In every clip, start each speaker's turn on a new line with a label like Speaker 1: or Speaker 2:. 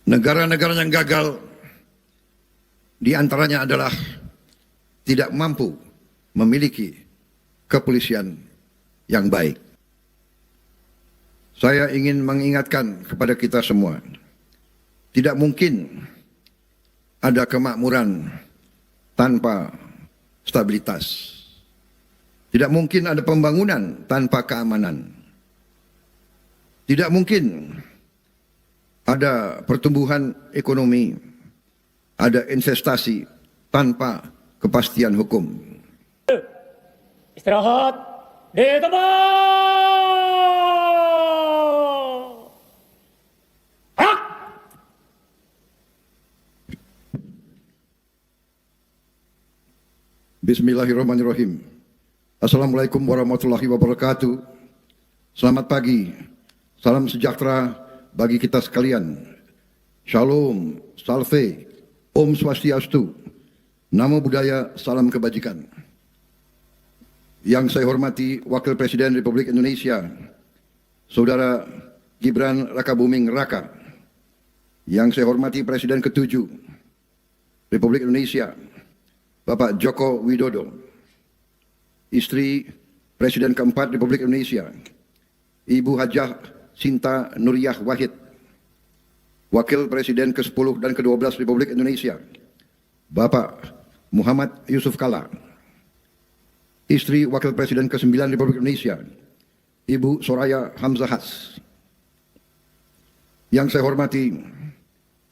Speaker 1: Negara-negara yang gagal diantaranya adalah tidak mampu memiliki kepolisian yang baik. Saya ingin mengingatkan kepada kita semua, tidak mungkin ada kemakmuran tanpa stabilitas. Tidak mungkin ada pembangunan tanpa keamanan. Tidak mungkin ada pertumbuhan ekonomi, ada investasi tanpa kepastian hukum.
Speaker 2: Istirahat di tempat. Gerak.
Speaker 1: Bismillahirrahmanirrahim. Assalamualaikum warahmatullahi wabarakatuh. Selamat pagi, salam sejahtera bagi kita sekalian. Shalom, salve, Om Swastiastu, Namo Buddhaya, salam kebajikan. Yang saya hormati Wakil Presiden Republik Indonesia, Saudara Gibran Rakabuming Raka. Yang saya hormati Presiden ke-7 Republik Indonesia, Bapak Joko Widodo. Istri Presiden ke-4 Republik Indonesia, Ibu Hajah Sinta Nuriyah Wahid. Wakil Presiden ke-10 dan ke-12 Republik Indonesia, Bapak Muhammad Yusuf Kalla. Istri Wakil Presiden ke-9 Republik Indonesia, Ibu Soraya Hamzahas. Yang saya hormati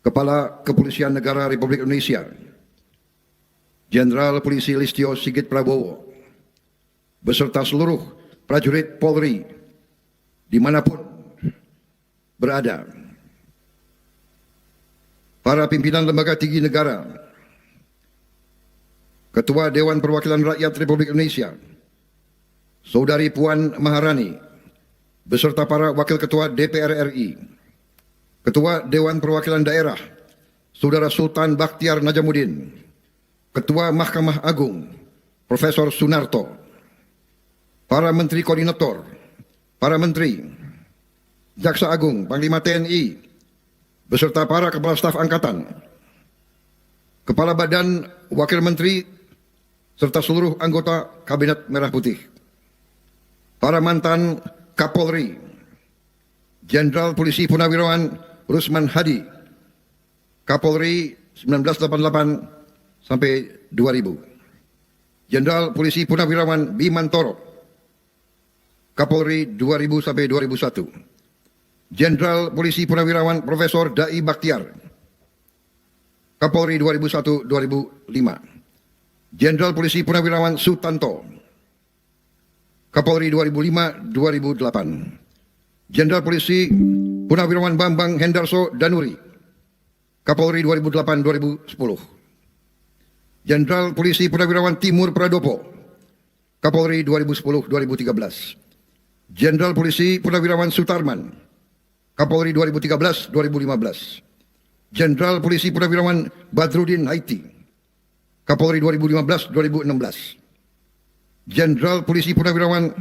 Speaker 1: Kepala Kepolisian Negara Republik Indonesia, Jenderal Polisi Listio Sigit Prabowo, beserta seluruh prajurit Polri dimanapun berada, para pimpinan lembaga tinggi negara, Ketua Dewan Perwakilan Rakyat Republik Indonesia, Saudari Puan Maharani, beserta para Wakil Ketua DPR RI, Ketua Dewan Perwakilan Daerah, Saudara Sultan Bakhtiar Najamuddin, Ketua Mahkamah Agung, Profesor Sunarto, para Menteri Koordinator, para Menteri, Jaksa Agung, Panglima TNI, beserta para Kepala Staf Angkatan, Kepala Badan, Wakil Menteri, serta seluruh anggota Kabinet Merah Putih, para mantan Kapolri, Jenderal Polisi Purnawirawan Rusman Hadi, Kapolri 1988 sampai 2000, Jenderal Polisi Purnawirawan Bimantoro, Kapolri 2000 sampai 2001, Jenderal Polisi Purnawirawan Profesor Dai Bakhtiar, Kapolri 2001-2005, Jenderal Polisi Purnawirawan Sutanto, Kapolri 2005-2008, Jenderal Polisi Purnawirawan Bambang Hendarso Danuri, Kapolri 2008-2010, Jenderal Polisi Purnawirawan Timur Pradopo, Kapolri 2010-2013, Jenderal Polisi Purnawirawan Sutarman, Kapolri 2013-2015, Jenderal Polisi Purnawirawan Badrudin Haiti, Kapolri 2015-2016, Jenderal Polisi Purnawirawan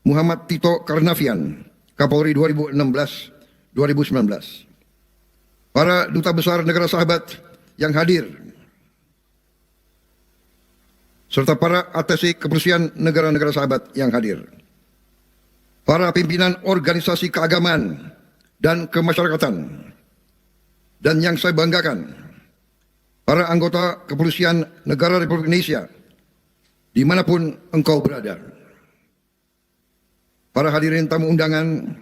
Speaker 1: Muhammad Tito Karnavian, Kapolri 2016-2019. Para Duta Besar Negara Sahabat yang hadir, serta para atasé kepolisian negara-negara sahabat yang hadir, para pimpinan organisasi keagamaan dan kemasyarakatan, dan yang saya banggakan, para anggota kepolisian negara Republik Indonesia, dimanapun engkau berada, para hadirin tamu undangan,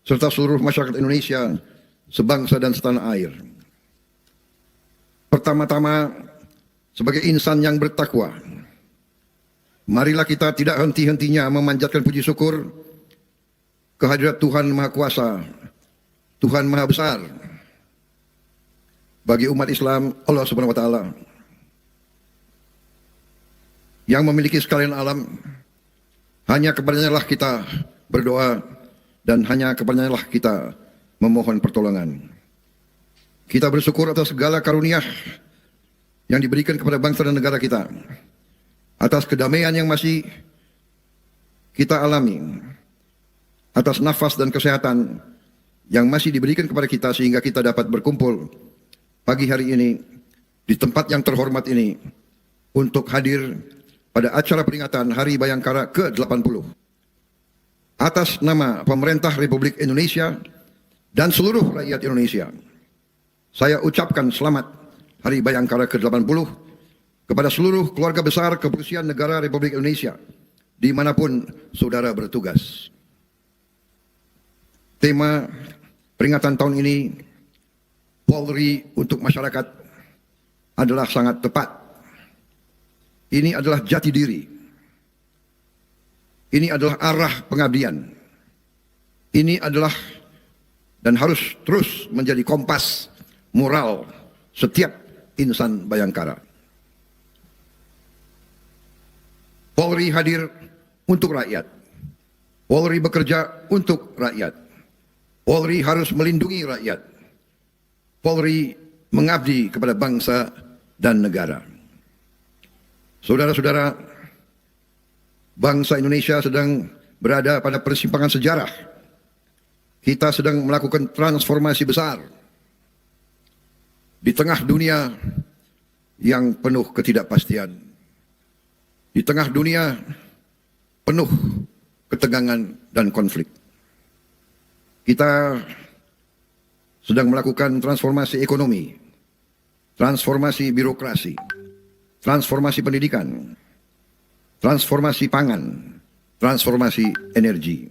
Speaker 1: serta seluruh masyarakat Indonesia, sebangsa dan setanah air. Pertama-tama, sebagai insan yang bertakwa, marilah kita tidak henti-hentinya memanjatkan puji syukur kehadirat Tuhan Maha Kuasa, Tuhan Maha Besar, bagi umat Islam, Allah Subhanahu wa Ta'ala, yang memiliki sekalian alam. Hanya kepadanya lah kita berdoa, dan hanya kepadanya lah kita memohon pertolongan. Kita bersyukur atas segala karunia yang diberikan kepada bangsa dan negara kita, atas kedamaian yang masih kita alami, atas nafas dan kesehatan yang masih diberikan kepada kita sehingga kita dapat berkumpul pagi hari ini di tempat yang terhormat ini untuk hadir pada acara peringatan Hari Bayangkara ke-80. Atas nama pemerintah Republik Indonesia dan seluruh rakyat Indonesia, saya ucapkan selamat Hari Bayangkara ke-80 kepada seluruh keluarga besar Kepolisian Negara Republik Indonesia dimanapun saudara bertugas. Tema peringatan tahun ini, Polri untuk masyarakat, adalah sangat tepat. Ini adalah jati diri. Ini adalah arah pengabdian. Ini adalah dan harus terus menjadi kompas moral setiap insan Bayangkara. Polri hadir untuk rakyat. Polri bekerja untuk rakyat. Polri harus melindungi rakyat. Polri mengabdi kepada bangsa dan negara. Saudara-saudara, bangsa Indonesia sedang berada pada persimpangan sejarah. Kita sedang melakukan transformasi besar di tengah dunia yang penuh ketidakpastian. Di tengah dunia penuh ketegangan dan konflik. Kita sedang melakukan transformasi ekonomi, transformasi birokrasi, transformasi pendidikan, transformasi pangan, transformasi energi.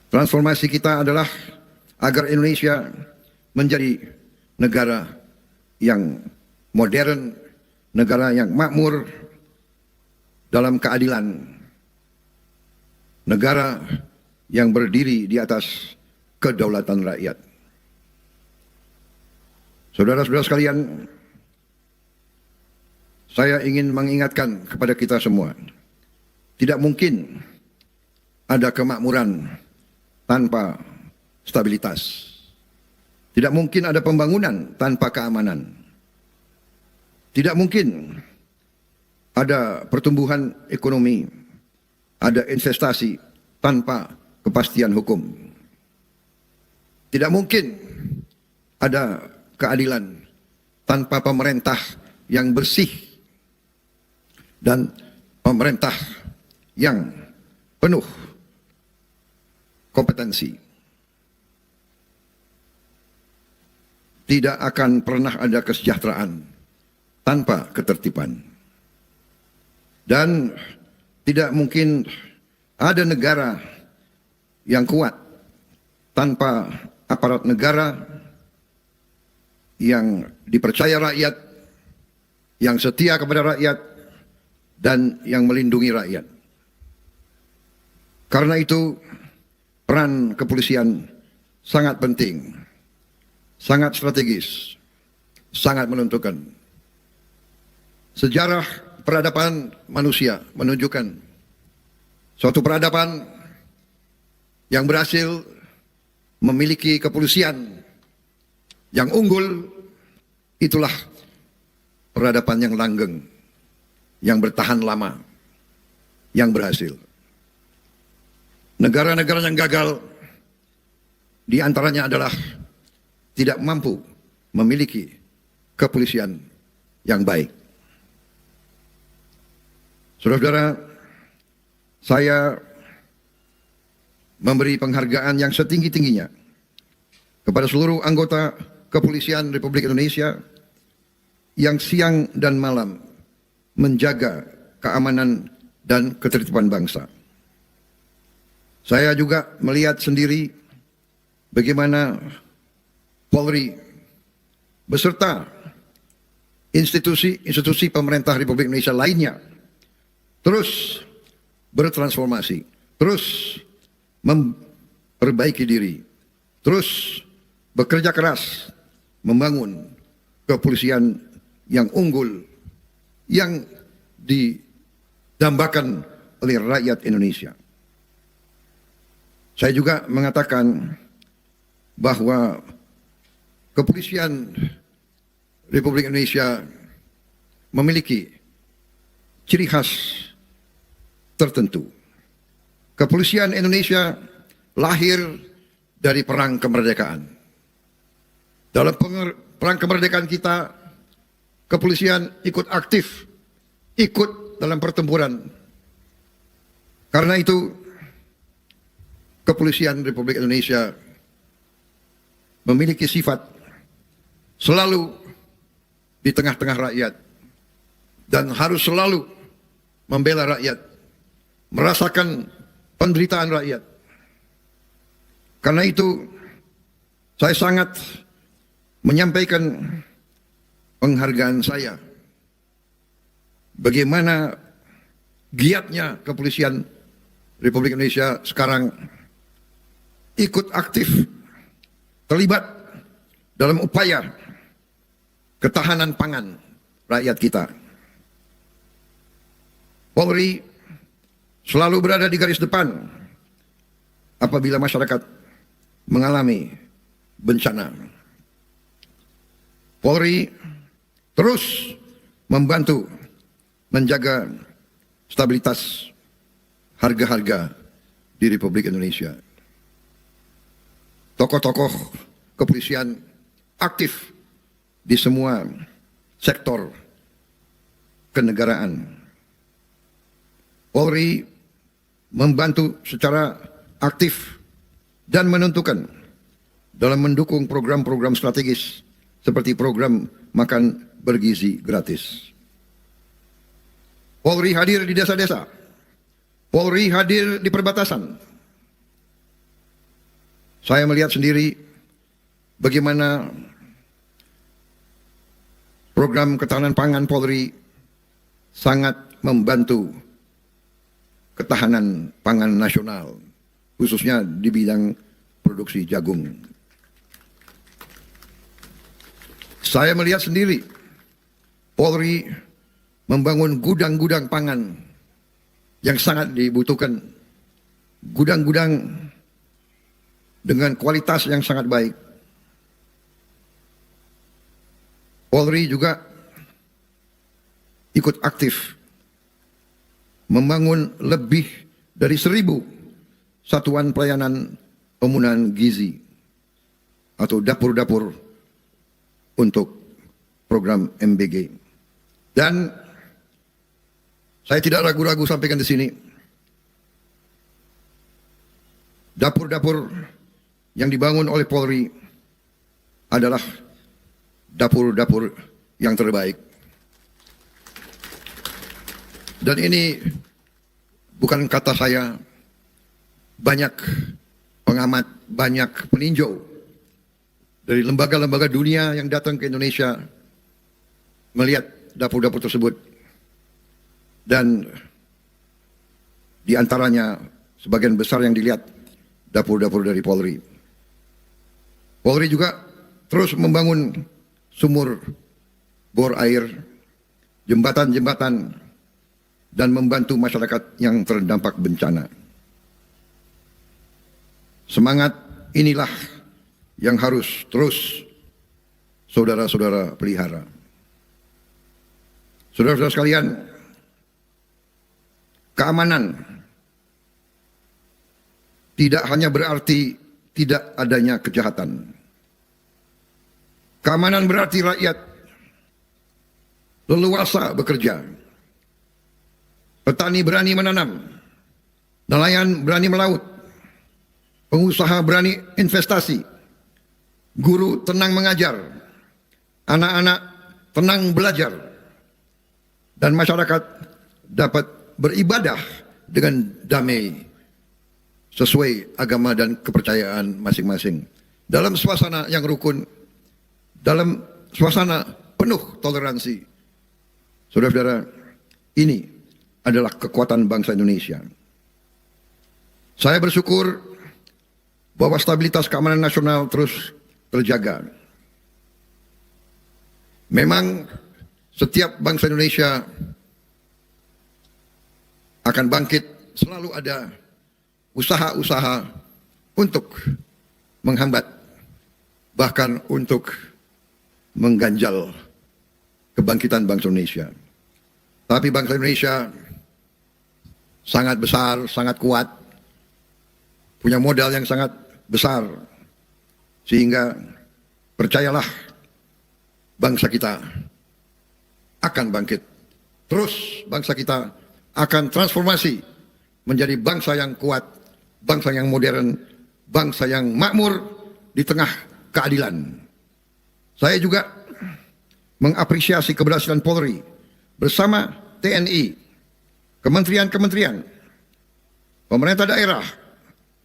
Speaker 1: Transformasi kita adalah agar Indonesia menjadi negara yang modern, negara yang makmur dalam keadilan, negara yang berdiri di atas kedaulatan rakyat. Saudara-saudara sekalian, saya ingin mengingatkan kepada kita semua, tidak mungkin ada kemakmuran tanpa stabilitas. Tidak mungkin ada pembangunan tanpa keamanan. Tidak mungkin ada pertumbuhan ekonomi, ada investasi tanpa kepastian hukum. Tidak mungkin ada keadilan tanpa pemerintah yang bersih dan pemerintah yang penuh kompetensi. Tidak akan pernah ada kesejahteraan tanpa ketertiban. Dan tidak mungkin ada negara yang kuat tanpa aparat negara yang dipercaya rakyat, yang setia kepada rakyat, dan yang melindungi rakyat. Karena itu, peran kepolisian sangat penting, sangat strategis, sangat menentukan. Sejarah peradaban manusia menunjukkan suatu peradaban yang berhasil memiliki kepolisian yang unggul, itulah peradaban yang langgeng, yang bertahan lama, yang berhasil. Negara-negara yang gagal, di antaranya adalah tidak mampu memiliki kepolisian yang baik. Saudara-saudara, saya memberi penghargaan yang setinggi-tingginya kepada seluruh anggota Kepolisian Republik Indonesia yang siang dan malam menjaga keamanan dan ketertiban bangsa. Saya juga melihat sendiri bagaimana Polri beserta institusi-institusi pemerintah Republik Indonesia lainnya terus bertransformasi, terus memperbaiki diri, terus bekerja keras membangun kepolisian yang unggul, yang didambakan oleh rakyat Indonesia. Saya juga mengatakan bahwa kepolisian Republik Indonesia memiliki ciri khas tertentu. Kepolisian Indonesia lahir dari perang kemerdekaan. Dalam perang kemerdekaan kita, kepolisian ikut aktif, ikut dalam pertempuran. Karena itu, kepolisian Republik Indonesia memiliki sifat selalu di tengah-tengah rakyat dan harus selalu membela rakyat, merasakan penderitaan rakyat. Karena itu, saya sangat menyampaikan penghargaan saya bagaimana giatnya kepolisian Republik Indonesia sekarang ikut aktif terlibat dalam upaya ketahanan pangan rakyat kita. Polri selalu berada di garis depan apabila masyarakat mengalami bencana. Polri terus membantu menjaga stabilitas harga-harga di Republik Indonesia. Tokoh-tokoh kepolisian aktif di semua sektor kenegaraan. Polri membantu secara aktif dan menentukan dalam mendukung program-program strategis seperti program makan bergizi gratis. Polri hadir di desa-desa. Polri hadir di perbatasan. Saya melihat sendiri bagaimana program ketahanan pangan Polri sangat membantu ketahanan pangan nasional, khususnya di bidang produksi jagung. Saya melihat sendiri Polri membangun gudang-gudang pangan yang sangat dibutuhkan, gudang-gudang dengan kualitas yang sangat baik. Polri juga ikut aktif membangun lebih dari 1.000 satuan pelayanan pemenuhan gizi atau dapur-dapur untuk program MBG. Dan saya tidak ragu-ragu sampaikan di sini, dapur-dapur yang dibangun oleh Polri adalah dapur-dapur yang terbaik. Dan ini bukan kata saya, banyak pengamat, banyak peninjau dari lembaga-lembaga dunia yang datang ke Indonesia melihat dapur-dapur tersebut. Dan di antaranya sebagian besar yang dilihat dapur-dapur dari Polri. Polri juga terus membangun sumur bor air, jembatan-jembatan, dan membantu masyarakat yang terdampak bencana. Semangat inilah yang harus terus saudara-saudara pelihara. Saudara-saudara sekalian, keamanan tidak hanya berarti tidak adanya kejahatan. Keamanan berarti rakyat leluasa bekerja. Petani berani menanam, nelayan berani melaut, pengusaha berani investasi, guru tenang mengajar, anak-anak tenang belajar, dan masyarakat dapat beribadah dengan damai sesuai agama dan kepercayaan masing-masing. Dalam suasana yang rukun, dalam suasana penuh toleransi. Saudara-saudara, ini adalah kekuatan bangsa Indonesia. Saya bersyukur bahwa stabilitas keamanan nasional terus terjaga. Memang setiap bangsa Indonesia akan bangkit, selalu ada usaha-usaha untuk menghambat, bahkan untuk mengganjal kebangkitan bangsa Indonesia. Tapi bangsa Indonesia sangat besar, sangat kuat, punya modal yang sangat besar, Sehingga percayalah, bangsa kita akan bangkit. Terus bangsa kita akan transformasi menjadi bangsa yang kuat, bangsa yang modern, bangsa yang makmur di tengah keadilan. Saya juga mengapresiasi keberhasilan Polri bersama TNI, kementerian-kementerian, pemerintah daerah,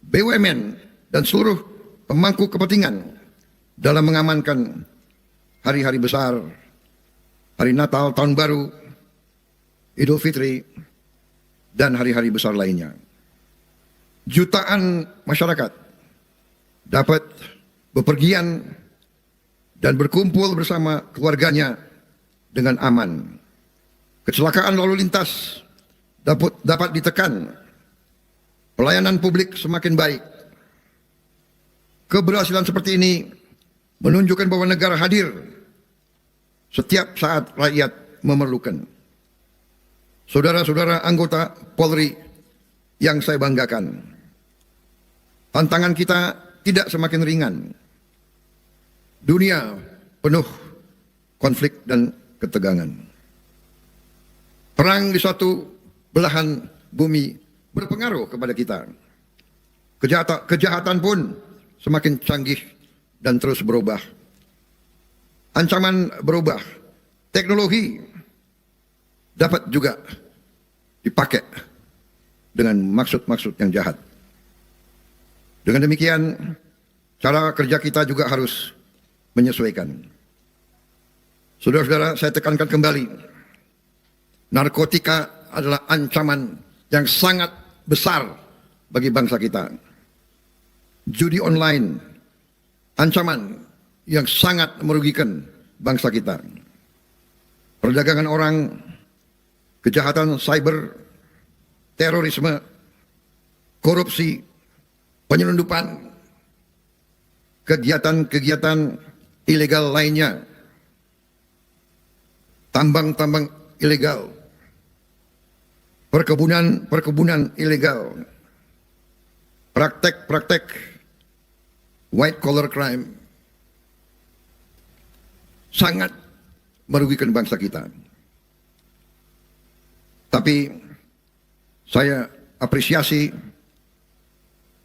Speaker 1: BUMN, dan seluruh pemangku kepentingan dalam mengamankan hari-hari besar, hari Natal, Tahun Baru, Idul Fitri, dan hari-hari besar lainnya. Jutaan masyarakat dapat bepergian dan berkumpul bersama keluarganya dengan aman. Kecelakaan lalu lintas dapat ditekan. Pelayanan publik semakin baik. Keberhasilan seperti ini menunjukkan bahwa negara hadir setiap saat rakyat memerlukan. Saudara-saudara anggota Polri yang saya banggakan, tantangan kita tidak semakin ringan. Dunia penuh konflik dan ketegangan. Perang di suatu belahan bumi berpengaruh kepada kita. Kejahatan pun semakin canggih dan terus berubah. Ancaman berubah. Teknologi dapat juga dipakai dengan maksud-maksud yang jahat. Dengan demikian, cara kerja kita juga harus menyesuaikan. Saudara-saudara, saya tekankan kembali, narkotika adalah ancaman yang sangat besar bagi bangsa kita. Judi online, ancaman yang sangat merugikan bangsa kita. Perdagangan orang, kejahatan cyber, terorisme, korupsi, penyelundupan, kegiatan-kegiatan ilegal lainnya, tambang-tambang ilegal, perkebunan ilegal, praktek-praktek white collar crime sangat merugikan bangsa kita. Tapi saya apresiasi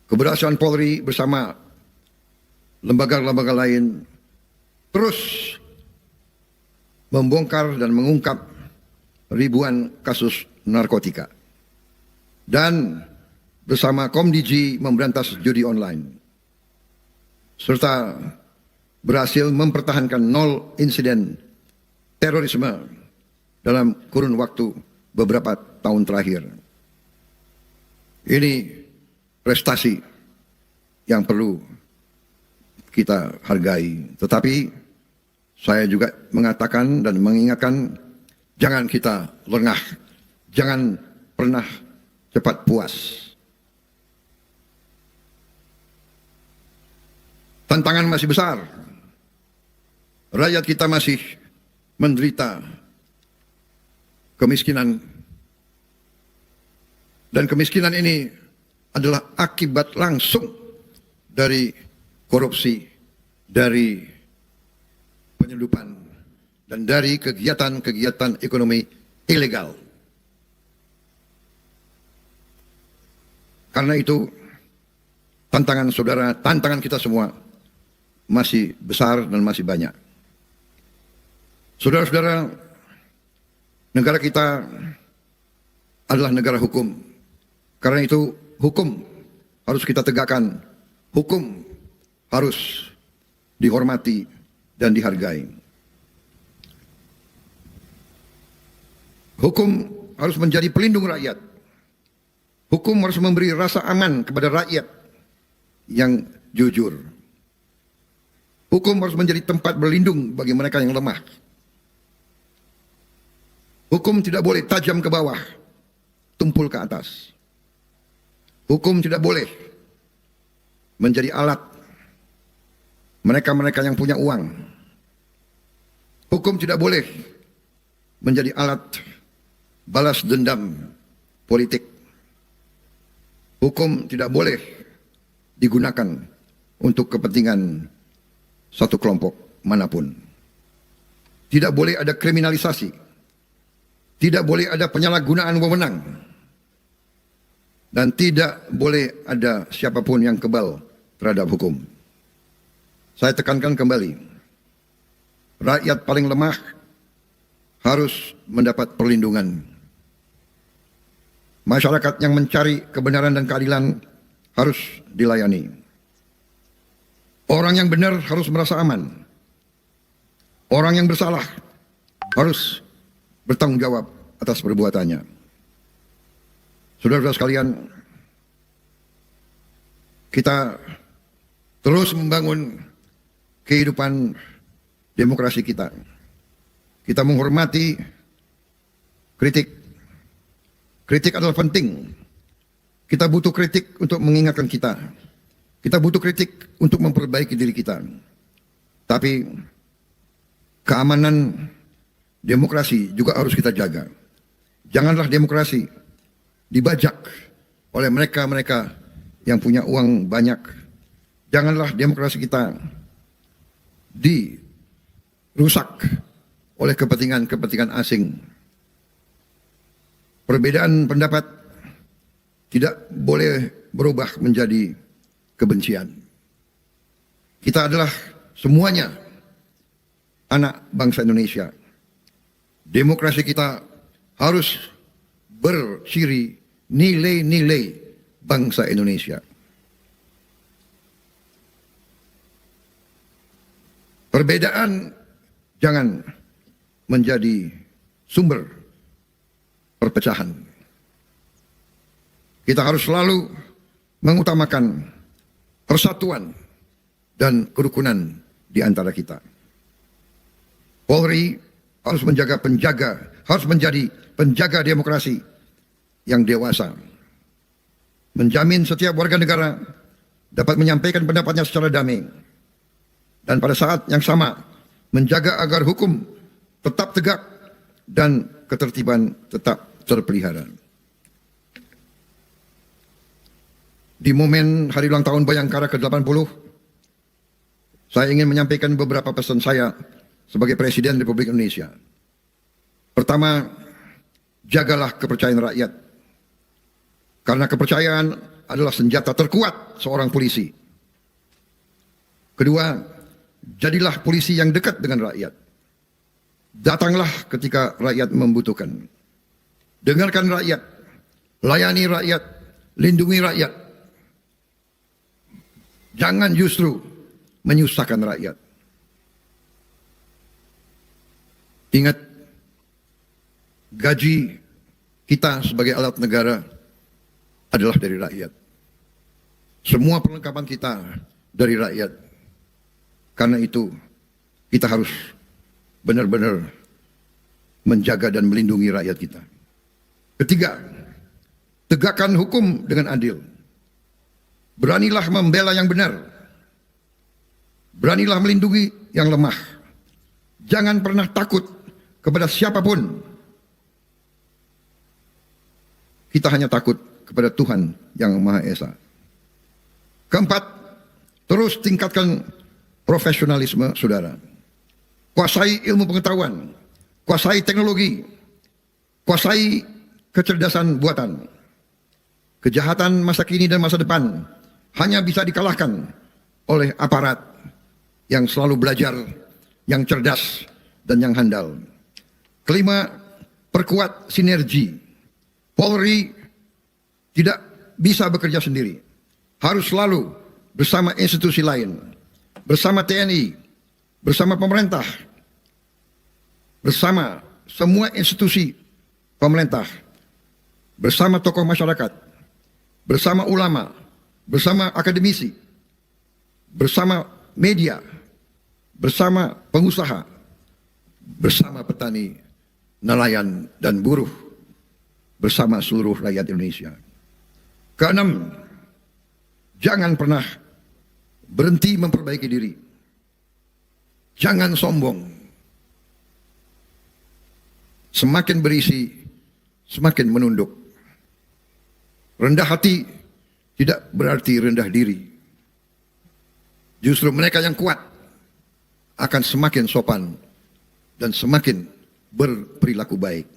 Speaker 1: keberhasilan Polri bersama lembaga-lembaga lain terus membongkar dan mengungkap ribuan kasus narkotika. Dan bersama Komdiji memberantas judi online. Serta berhasil mempertahankan 0 insiden terorisme dalam kurun waktu beberapa tahun terakhir. Ini prestasi yang perlu kita hargai. Tetapi saya juga mengatakan dan mengingatkan, jangan kita lengah, jangan pernah cepat puas. Tantangan masih besar. Rakyat kita masih menderita kemiskinan. Dan kemiskinan ini adalah akibat langsung dari korupsi, dari penyelundupan, dan dari kegiatan-kegiatan ekonomi ilegal. Karena itu, tantangan saudara, tantangan kita semua masih besar dan masih banyak. Saudara-saudara, negara kita adalah negara hukum. Karena itu, hukum harus kita tegakkan. Hukum harus dihormati dan dihargai. Hukum harus menjadi pelindung rakyat. Hukum harus memberi rasa aman kepada rakyat yang jujur. Hukum harus menjadi tempat berlindung bagi mereka yang lemah. Hukum tidak boleh tajam ke bawah, tumpul ke atas. Hukum tidak boleh menjadi alat mereka-mereka yang punya uang. Hukum tidak boleh menjadi alat balas dendam politik. Hukum tidak boleh digunakan untuk kepentingan satu kelompok manapun. Tidak boleh ada kriminalisasi. Tidak boleh ada penyalahgunaan wewenang. Dan tidak boleh ada siapapun yang kebal terhadap hukum. Saya tekankan kembali, rakyat paling lemah harus mendapat perlindungan. Masyarakat yang mencari kebenaran dan keadilan harus dilayani. Orang yang benar harus merasa aman. Orang yang bersalah harus bertanggung jawab atas perbuatannya. Saudara-saudara sekalian, kita terus membangun kehidupan demokrasi kita. Kita menghormati kritik. Kritik adalah penting. Kita butuh kritik untuk mengingatkan kita. Kita butuh kritik untuk memperbaiki diri kita. Tapi keamanan demokrasi juga harus kita jaga. Janganlah demokrasi dibajak oleh mereka-mereka yang punya uang banyak. Janganlah demokrasi kita dirusak oleh kepentingan-kepentingan asing. Perbedaan pendapat tidak boleh berubah menjadi kebencian. Kita adalah semuanya anak bangsa Indonesia. Demokrasi kita harus bersiri nilai-nilai bangsa Indonesia. Perbedaan jangan menjadi sumber perpecahan. Kita harus selalu mengutamakan persatuan dan kerukunan di antara kita. Polri harus menjadi penjaga demokrasi yang dewasa. Menjamin setiap warga negara dapat menyampaikan pendapatnya secara damai. Dan pada saat yang sama, menjaga agar hukum tetap tegak dan ketertiban tetap terpelihara. Di momen hari ulang tahun Bayangkara ke-80, saya ingin menyampaikan beberapa pesan saya sebagai Presiden Republik Indonesia. Pertama, jagalah kepercayaan rakyat. Karena kepercayaan adalah senjata terkuat seorang polisi. Kedua, jadilah polisi yang dekat dengan rakyat. Datanglah ketika rakyat membutuhkan. Dengarkan rakyat, layani rakyat, lindungi rakyat. Jangan justru menyusahkan rakyat. Ingat, gaji kita sebagai alat negara adalah dari rakyat. Semua perlengkapan kita dari rakyat. Karena itu, kita harus benar-benar menjaga dan melindungi rakyat kita. Ketiga, tegakkan hukum dengan adil. Beranilah membela yang benar. Beranilah melindungi yang lemah. Jangan pernah takut kepada siapapun. Kita hanya takut kepada Tuhan yang Maha Esa. Keempat, terus tingkatkan profesionalisme saudara. Kuasai ilmu pengetahuan, kuasai teknologi, kuasai kecerdasan buatan. Kejahatan masa kini dan masa depan hanya bisa dikalahkan oleh aparat yang selalu belajar, yang cerdas, dan yang handal. Kelima, perkuat sinergi. Polri tidak bisa bekerja sendiri. Harus selalu bersama institusi lain, bersama TNI, bersama pemerintah, bersama semua institusi pemerintah, bersama tokoh masyarakat, bersama ulama, bersama akademisi, bersama media, bersama pengusaha, bersama petani, nelayan, dan buruh, bersama seluruh rakyat Indonesia. Keenam, jangan pernah berhenti memperbaiki diri. Jangan sombong. Semakin berisi, semakin menunduk. Rendah hati tidak berarti rendah diri. Justru mereka yang kuat akan semakin sopan dan semakin berperilaku baik.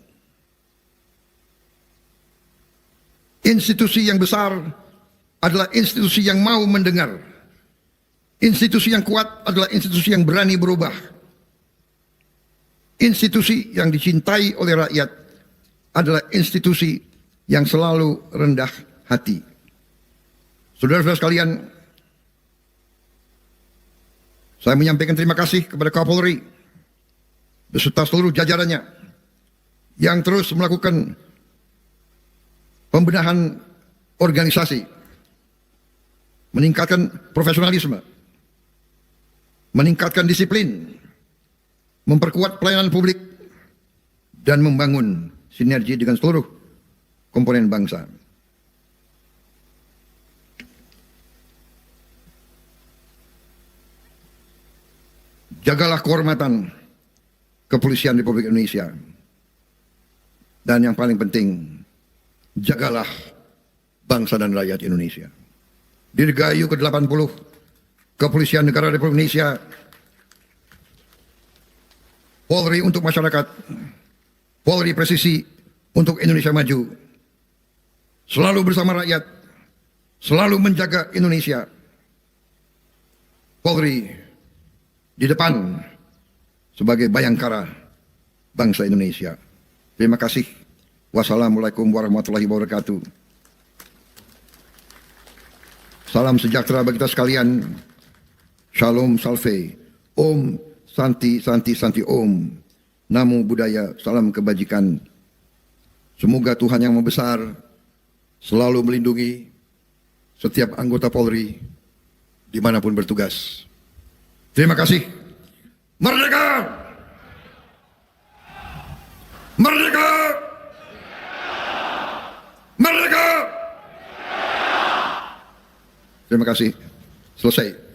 Speaker 1: Institusi yang besar adalah institusi yang mau mendengar. Institusi yang kuat adalah institusi yang berani berubah. Institusi yang dicintai oleh rakyat adalah institusi yang selalu rendah hati. Saudara-saudara sekalian, saya menyampaikan terima kasih kepada Kapolri beserta seluruh jajarannya yang terus melakukan pembenahan organisasi, meningkatkan profesionalisme, meningkatkan disiplin, memperkuat pelayanan publik, dan membangun sinergi dengan seluruh komponen bangsa. Jagalah kehormatan Kepolisian Republik Indonesia. Dan yang paling penting, jagalah bangsa dan rakyat Indonesia. Dirgahayu ke-80 Kepolisian Negara Republik Indonesia, Polri untuk masyarakat, Polri presisi untuk Indonesia maju, selalu bersama rakyat, selalu menjaga Indonesia. Polri di depan sebagai bayangkara bangsa Indonesia. Terima kasih. Wassalamualaikum warahmatullahi wabarakatuh. Salam sejahtera bagi kita sekalian. Shalom Salve. Om Santi Santi Santi Om. Namo Buddhaya. Salam kebajikan. Semoga Tuhan Yang Maha Besar selalu melindungi setiap anggota Polri dimanapun bertugas. Terima kasih. Merdeka! Merdeka! Merdeka! Terima kasih. Selesai.